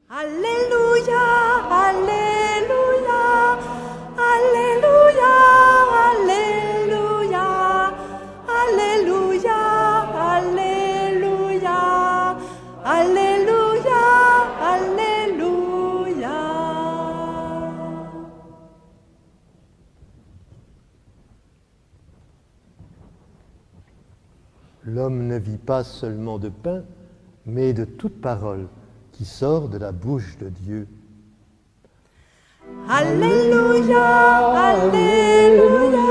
Alléluia, Alléluia, Alléluia, Alléluia, Alléluia, Alléluia, Alléluia, Alléluia. L'homme ne vit pas seulement de pain, mais de toute parole qui sort de la bouche de Dieu. Alléluia, Alléluia,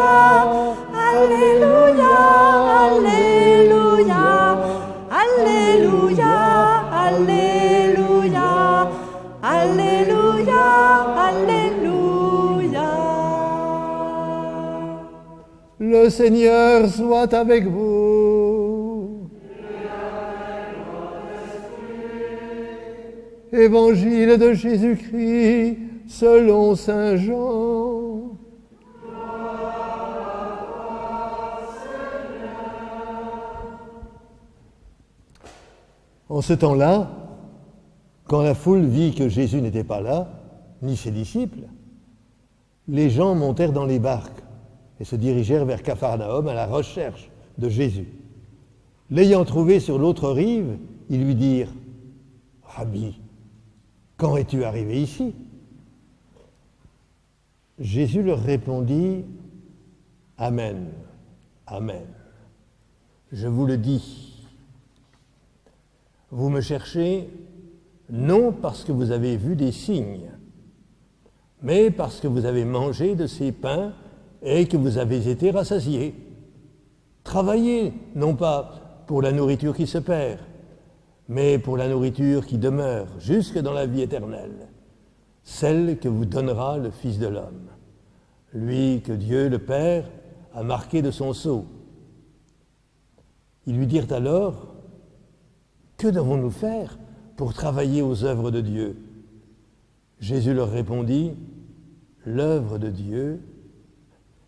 Alléluia, Alléluia, Alléluia, Alléluia, Alléluia, Alléluia. Le Seigneur soit avec vous. Évangile de Jésus-Christ selon saint Jean. En ce temps-là, quand la foule vit que Jésus n'était pas là, ni ses disciples, les gens montèrent dans les barques et se dirigèrent vers Capharnaüm à la recherche de Jésus. L'ayant trouvé sur l'autre rive, ils lui dirent « Rabbi, quand es-tu arrivé ici ?» Jésus leur répondit « Amen, Amen. Je vous le dis, vous me cherchez non parce que vous avez vu des signes, mais parce que vous avez mangé de ces pains et que vous avez été rassasiés. Travaillez, non pas pour la nourriture qui se perd, mais pour la nourriture qui demeure jusque dans la vie éternelle, celle que vous donnera le Fils de l'homme, lui que Dieu le Père a marqué de son sceau. » Ils lui dirent alors, « Que devons-nous faire pour travailler aux œuvres de Dieu ?» Jésus leur répondit, « L'œuvre de Dieu,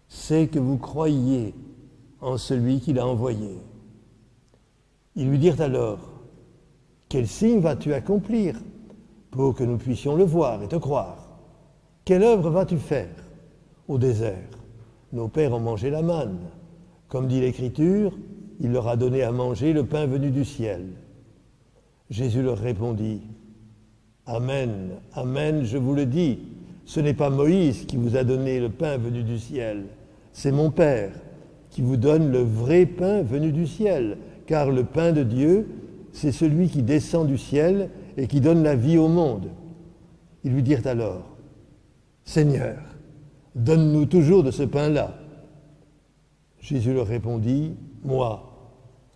c'est que vous croyiez en celui qui l'a envoyé. » Ils lui dirent alors, « Quel signe vas-tu accomplir pour que nous puissions le voir et te croire? Quelle œuvre vas-tu faire au désert? Nos pères ont mangé la manne. Comme dit l'Écriture, il leur a donné à manger le pain venu du ciel. » Jésus leur répondit, « Amen, Amen, je vous le dis, ce n'est pas Moïse qui vous a donné le pain venu du ciel, c'est mon Père qui vous donne le vrai pain venu du ciel, car le pain de Dieu, c'est celui qui descend du ciel et qui donne la vie au monde. » Ils lui dirent alors, « Seigneur, donne-nous toujours de ce pain-là. » Jésus leur répondit, « Moi,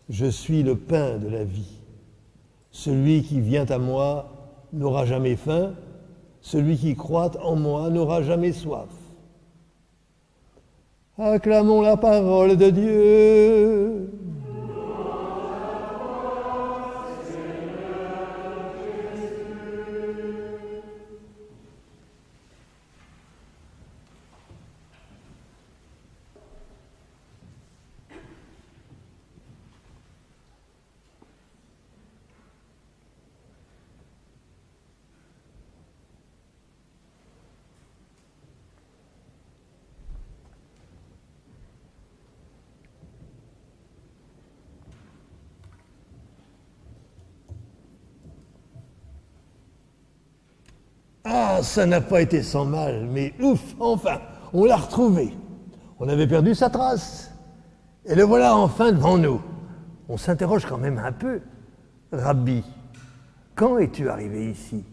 je suis le pain de la vie. Celui qui vient à moi n'aura jamais faim, celui qui croit en moi n'aura jamais soif. » Acclamons la parole de Dieu. Ah, ça n'a pas été sans mal, mais ouf, enfin, on l'a retrouvé. On avait perdu sa trace. Et le voilà enfin devant nous. On s'interroge quand même un peu. Rabbi, quand es-tu arrivé ici?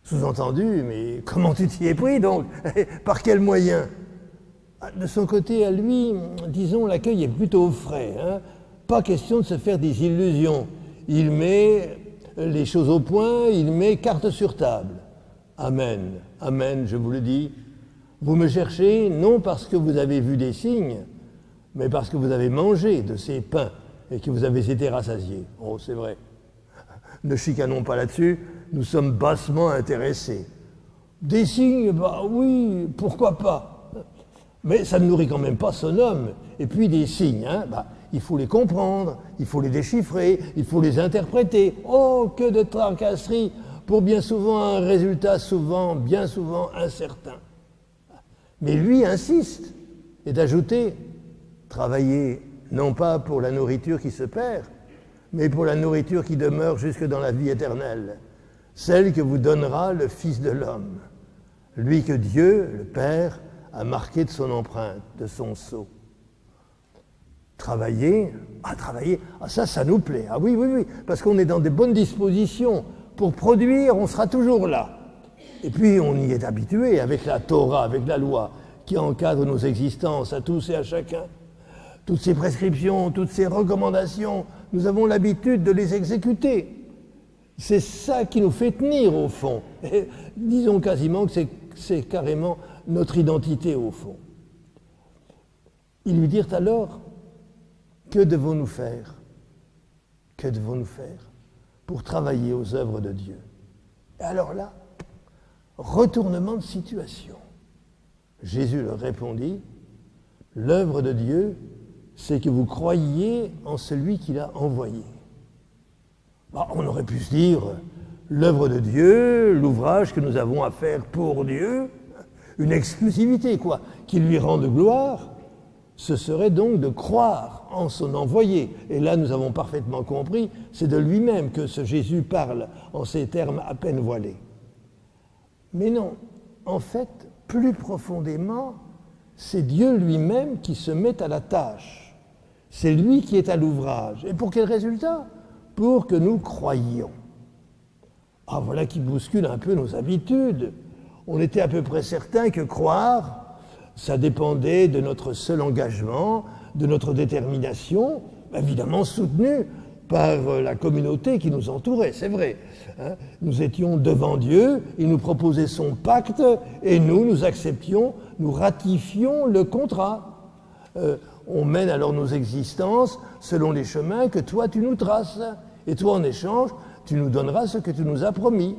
Sous-entendu, mais comment tu t'y es pris donc? Par quel moyen? De son côté, à lui, disons, l'accueil est plutôt frais. Hein? Pas question de se faire des illusions. Il met les choses au point, il met carte sur table. Amen, Amen, je vous le dis. Vous me cherchez non parce que vous avez vu des signes, mais parce que vous avez mangé de ces pains et que vous avez été rassasiés. Oh, c'est vrai. Ne chicanons pas là-dessus, nous sommes bassement intéressés. Des signes, bah oui, pourquoi pas. Mais ça ne nourrit quand même pas son homme. Et puis des signes, hein, bah, il faut les comprendre, il faut les déchiffrer, il faut les interpréter. Oh, que de tracasseries pour bien souvent un résultat bien souvent incertain. Mais lui insiste, et d'ajouter, travaillez non pas pour la nourriture qui se perd, mais pour la nourriture qui demeure jusque dans la vie éternelle, celle que vous donnera le Fils de l'homme, lui que Dieu, le Père, a marqué de son empreinte, de son sceau. Travailler, ça nous plaît. Ah oui, parce qu'on est dans de bonnes dispositions. Pour produire, on sera toujours là. Et puis, on y est habitué avec la Torah, avec la loi, qui encadre nos existences à tous et à chacun. Toutes ces prescriptions, toutes ces recommandations, nous avons l'habitude de les exécuter. C'est ça qui nous fait tenir, au fond. Et disons quasiment que c'est carrément notre identité, au fond. Ils lui dirent alors, que devons-nous faire? Que devons-nous faire pour travailler aux œuvres de Dieu? Et alors là, retournement de situation. Jésus leur répondit, l'œuvre de Dieu, c'est que vous croyiez en celui qui l'a envoyé. On aurait pu se dire, l'œuvre de Dieu, l'ouvrage que nous avons à faire pour Dieu, une exclusivité, qui lui rende gloire, ce serait donc de croire en son envoyé. Et là, nous avons parfaitement compris, c'est de lui-même que ce Jésus parle en ces termes à peine voilés. Mais non, en fait, plus profondément, c'est Dieu lui-même qui se met à la tâche. C'est lui qui est à l'ouvrage. Et pour quel résultat? Pour que nous croyions. Voilà qui bouscule un peu nos habitudes. On était à peu près certain que croire, ça dépendait de notre seul engagement, de notre détermination, évidemment soutenue par la communauté qui nous entourait, c'est vrai. Nous étions devant Dieu, il nous proposait son pacte, et nous acceptions, nous ratifions le contrat. On mène alors nos existences selon les chemins que toi tu nous traces, et toi en échange, tu nous donneras ce que tu nous as promis.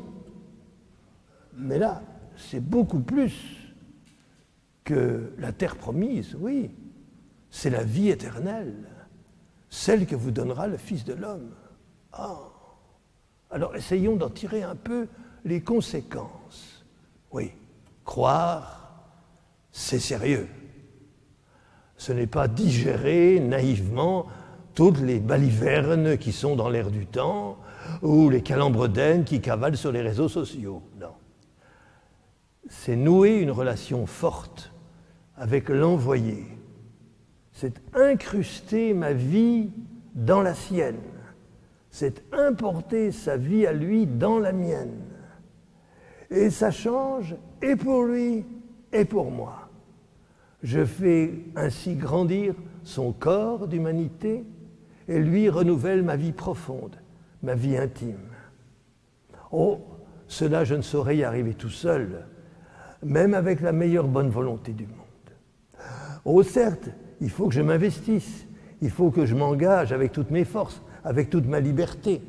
Mais là, c'est beaucoup plus que la terre promise, oui. C'est la vie éternelle, celle que vous donnera le Fils de l'homme. Alors essayons d'en tirer un peu les conséquences. Oui, croire, c'est sérieux. Ce n'est pas digérer naïvement toutes les balivernes qui sont dans l'air du temps ou les calembredaines qui cavalent sur les réseaux sociaux. Non. C'est nouer une relation forte avec l'envoyé. C'est incruster ma vie dans la sienne. C'est importer sa vie à lui dans la mienne. Et ça change et pour lui et pour moi. Je fais ainsi grandir son corps d'humanité et lui renouvelle ma vie profonde, ma vie intime. Cela je ne saurais y arriver tout seul, même avec la meilleure bonne volonté du monde. Certes, il faut que je m'investisse, il faut que je m'engage avec toutes mes forces, avec toute ma liberté.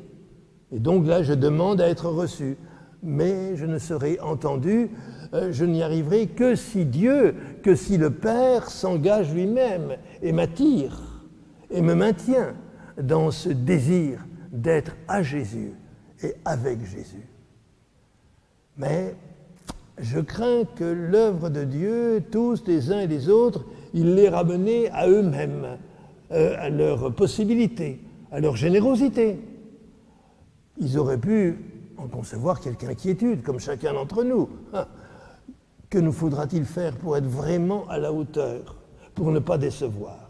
Et donc là, je demande à être reçu. Mais je ne serai entendu, je n'y arriverai que si Dieu, que si le Père s'engage lui-même et m'attire et me maintient dans ce désir d'être à Jésus et avec Jésus. Mais je crains que l'œuvre de Dieu, tous les uns et les autres, il les ramenait à eux-mêmes, à leurs possibilités, à leur générosité. Ils auraient pu en concevoir quelque inquiétude, comme chacun d'entre nous. Que nous faudra-t-il faire pour être vraiment à la hauteur, pour ne pas décevoir?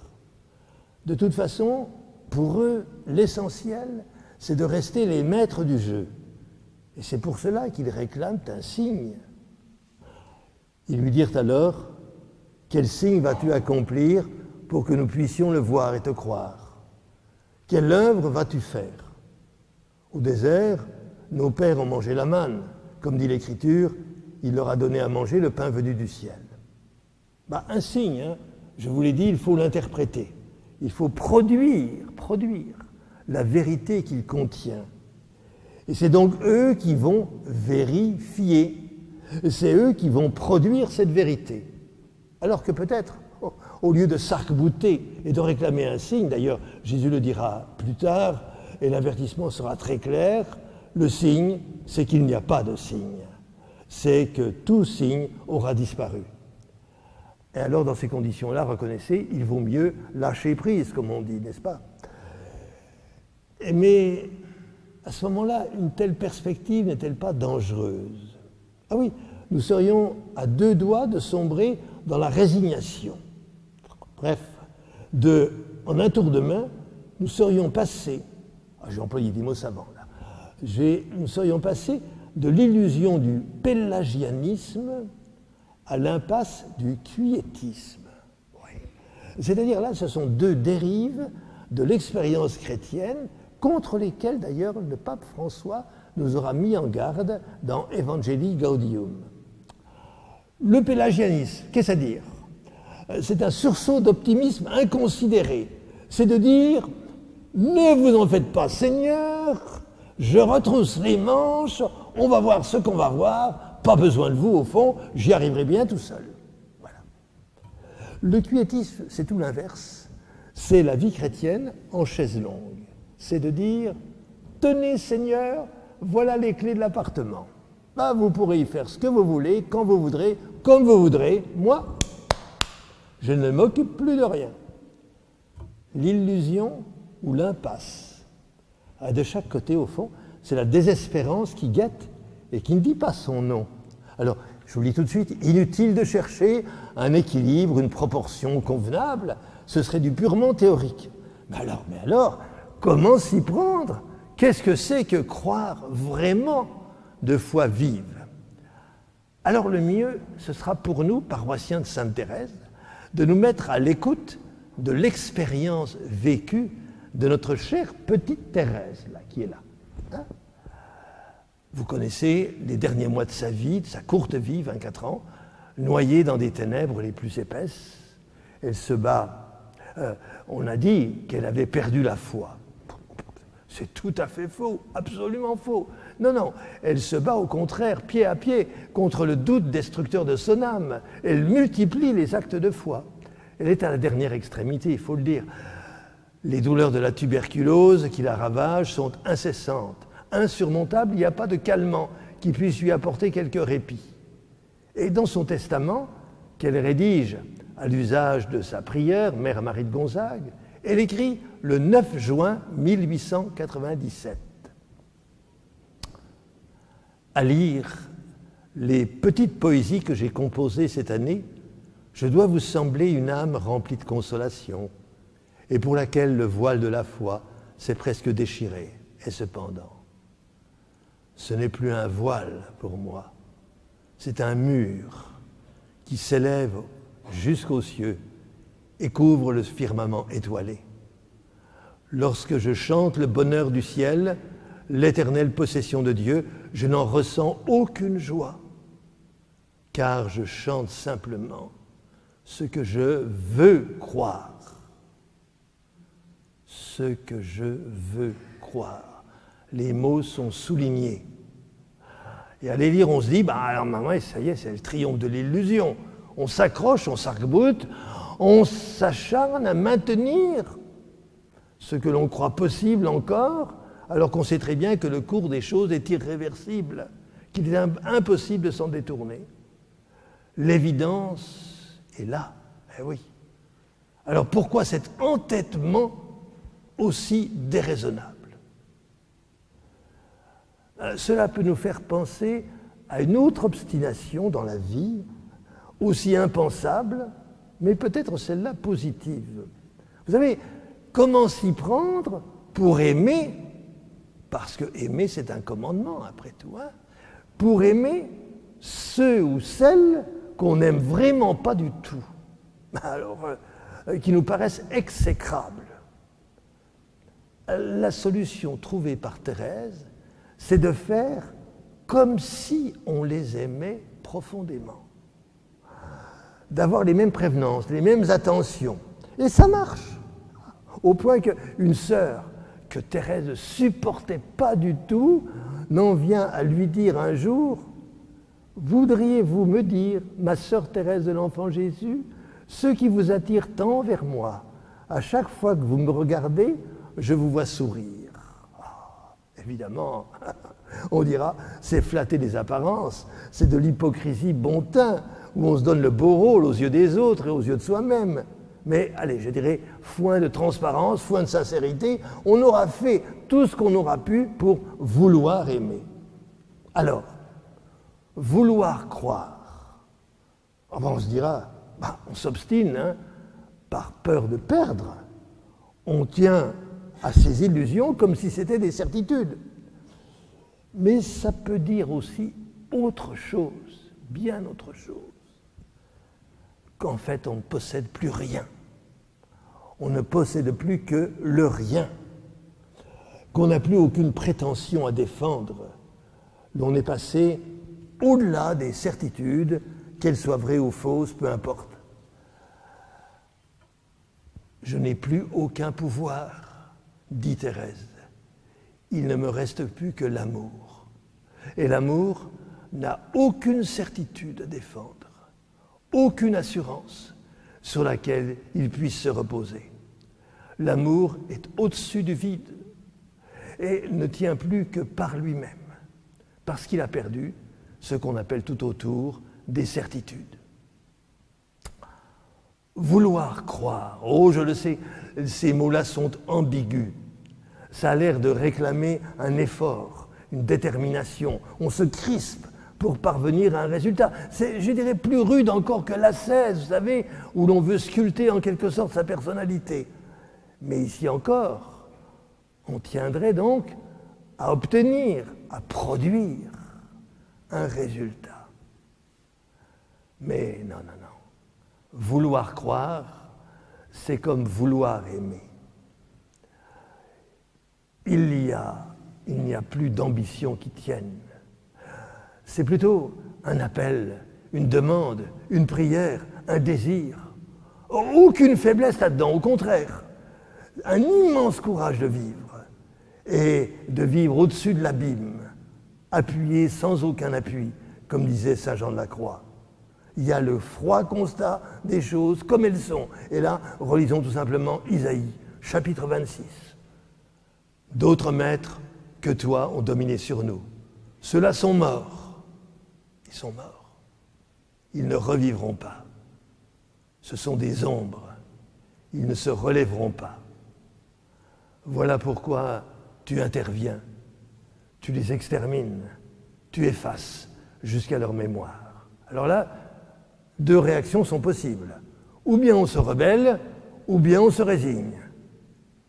De toute façon, pour eux, l'essentiel, c'est de rester les maîtres du jeu. Et c'est pour cela qu'ils réclament un signe. Ils lui dirent alors, « Quel signe vas-tu accomplir pour que nous puissions le voir et te croire? Quelle œuvre vas-tu faire? Au désert, nos pères ont mangé la manne. Comme dit l'Écriture, il leur a donné à manger le pain venu du ciel. » Un signe, je vous l'ai dit, il faut l'interpréter. Il faut produire la vérité qu'il contient. Et c'est donc eux qui vont vérifier. C'est eux qui vont produire cette vérité. Alors que peut-être, au lieu de s'arc-bouter et de réclamer un signe, d'ailleurs, Jésus le dira plus tard, et l'avertissement sera très clair, Le signe, c'est qu'il n'y a pas de signe. C'est que tout signe aura disparu. Et alors, dans ces conditions-là, reconnaissez, il vaut mieux lâcher prise, comme on dit, n'est-ce pas? Mais à ce moment-là, une telle perspective n'est-elle pas dangereuse? Ah oui, nous serions à deux doigts de sombrer dans la résignation. Bref, en un tour de main, nous serions passés, j'ai employé des mots savants là, nous serions passés de l'illusion du pélagianisme à l'impasse du quiétisme. Oui. C'est-à-dire là, ce sont deux dérives de l'expérience chrétienne contre lesquelles d'ailleurs le pape François nous aura mis en garde dans Evangelii Gaudium. Le pélagianisme, qu'est-ce à dire? C'est un sursaut d'optimisme inconsidéré. C'est de dire « Ne vous en faites pas, Seigneur, je retrousse les manches, on va voir ce qu'on va voir, pas besoin de vous au fond, j'y arriverai bien tout seul. » Voilà. Le quiétisme, c'est tout l'inverse. C'est la vie chrétienne en chaise longue. C'est de dire « Tenez, Seigneur, voilà les clés de l'appartement. Bah, vous pourrez y faire ce que vous voulez, quand vous voudrez, comme vous voudrez. Moi, je ne m'occupe plus de rien. » L'illusion ou l'impasse. De chaque côté, au fond, c'est la désespérance qui guette et qui ne dit pas son nom. Alors, je vous le dis tout de suite, inutile de chercher un équilibre, une proportion convenable, ce serait du purement théorique. Mais alors, comment s'y prendre? Qu'est-ce que c'est que croire vraiment de foi vive? Alors le mieux, ce sera pour nous, paroissiens de Sainte-Thérèse, de nous mettre à l'écoute de l'expérience vécue de notre chère petite Thérèse, là, qui est là. Hein? Vous connaissez les derniers mois de sa vie, de sa courte vie, 24 ans, noyée dans des ténèbres les plus épaisses. Elle se bat. On a dit qu'elle avait perdu la foi. C'est tout à fait faux, absolument faux. Non, elle se bat au contraire, pied à pied, contre le doute destructeur de son âme. Elle multiplie les actes de foi. Elle est à la dernière extrémité, il faut le dire. Les douleurs de la tuberculose qui la ravagent sont incessantes, insurmontables, il n'y a pas de calmant qui puisse lui apporter quelque répit. Et dans son testament, qu'elle rédige à l'usage de sa prière, Mère Marie de Gonzague, elle écrit le 9 juin 1897. À lire les petites poésies que j'ai composées cette année, je dois vous sembler une âme remplie de consolation et pour laquelle le voile de la foi s'est presque déchiré. Et cependant, ce n'est plus un voile pour moi, c'est un mur qui s'élève jusqu'aux cieux et couvre le firmament étoilé. Lorsque je chante le bonheur du ciel, l'éternelle possession de Dieu, je n'en ressens aucune joie, car je chante simplement ce que je veux croire. Ce que je veux croire. Les mots sont soulignés. Et à les lire, on se dit, alors maman, ça y est, c'est le triomphe de l'illusion. On s'accroche, on s'arc-boute, on s'acharne à maintenir ce que l'on croit possible encore, alors qu'on sait très bien que le cours des choses est irréversible, qu'il est impossible de s'en détourner. L'évidence est là, eh oui. Alors pourquoi cet entêtement aussi déraisonnable? Cela peut nous faire penser à une autre obstination dans la vie, aussi impensable, mais peut-être celle-là positive. Vous savez, comment s'y prendre pour aimer, parce que aimer c'est un commandement après tout, hein, pour aimer ceux ou celles qu'on n'aime vraiment pas du tout, alors qui nous paraissent exécrables. La solution trouvée par Thérèse, c'est de faire comme si on les aimait profondément, d'avoir les mêmes prévenances, les mêmes attentions. Et ça marche, au point qu'une sœur que Thérèse ne supportait pas du tout n'en vient à lui dire un jour: « Voudriez-vous me dire, ma sœur Thérèse de l'Enfant Jésus, ce qui vous attire tant vers moi? À chaque fois que vous me regardez, je vous vois sourire. » Évidemment, On dira, c'est flatter des apparences, c'est de l'hypocrisie bon teint, où on se donne le beau rôle aux yeux des autres et aux yeux de soi-même. Mais, allez, je dirais, foin de transparence, foin de sincérité, on aura fait tout ce qu'on aura pu pour vouloir aimer. Alors, vouloir croire, on se dira, on s'obstine, hein, par peur de perdre. On tient à ces illusions comme si c'était des certitudes. Mais ça peut dire aussi autre chose, bien autre chose, qu'en fait on ne possède plus rien. On ne possède plus que le rien, qu'on n'a plus aucune prétention à défendre. On est passé au-delà des certitudes, qu'elles soient vraies ou fausses, peu importe. Je n'ai plus aucun pouvoir, dit Thérèse. Il ne me reste plus que l'amour. Et l'amour n'a aucune certitude à défendre, aucune assurance sur laquelle il puisse se reposer. L'amour est au-dessus du vide et ne tient plus que par lui-même, parce qu'il a perdu ce qu'on appelle tout autour des certitudes. Vouloir croire, oh je le sais, ces mots-là sont ambigus. Ça a l'air de réclamer un effort, une détermination. On se crispe pour parvenir à un résultat. C'est, je dirais, plus rude encore que l'ascèse, vous savez, où l'on veut sculpter en quelque sorte sa personnalité. Mais ici encore, on tiendrait donc à obtenir, à produire un résultat. Mais non. Vouloir croire, c'est comme vouloir aimer. Il n'y a plus d'ambition qui tienne. C'est plutôt un appel, une demande, une prière, un désir. Aucune faiblesse là-dedans, au contraire. Un immense courage de vivre, et de vivre au-dessus de l'abîme, appuyé sans aucun appui, comme disait Saint Jean de la Croix. Il y a le froid constat des choses comme elles sont. Et là, relisons tout simplement Isaïe, chapitre 26. D'autres maîtres que toi ont dominé sur nous. Ceux-là sont morts. Ils sont morts. Ils ne revivront pas. Ce sont des ombres. Ils ne se relèveront pas. Voilà pourquoi tu interviens. Tu les extermines. Tu effaces jusqu'à leur mémoire. Alors là, deux réactions sont possibles. Ou bien on se rebelle, ou bien on se résigne.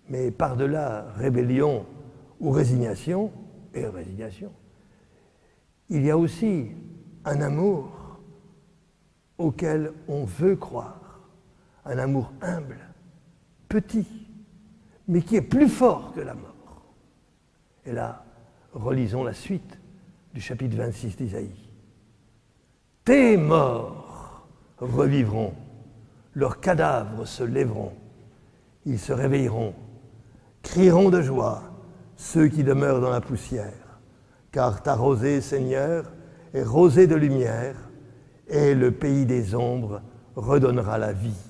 Mais par-delà rébellion ou résignation, il y a aussi un amour auquel on veut croire. Un amour humble, petit, mais qui est plus fort que la mort. Et là, relisons la suite du chapitre 26 d'Isaïe. Tes morts revivront, leurs cadavres se lèveront, ils se réveilleront, crieront de joie ceux qui demeurent dans la poussière, car ta rosée, Seigneur, est rosée de lumière, et le pays des ombres redonnera la vie.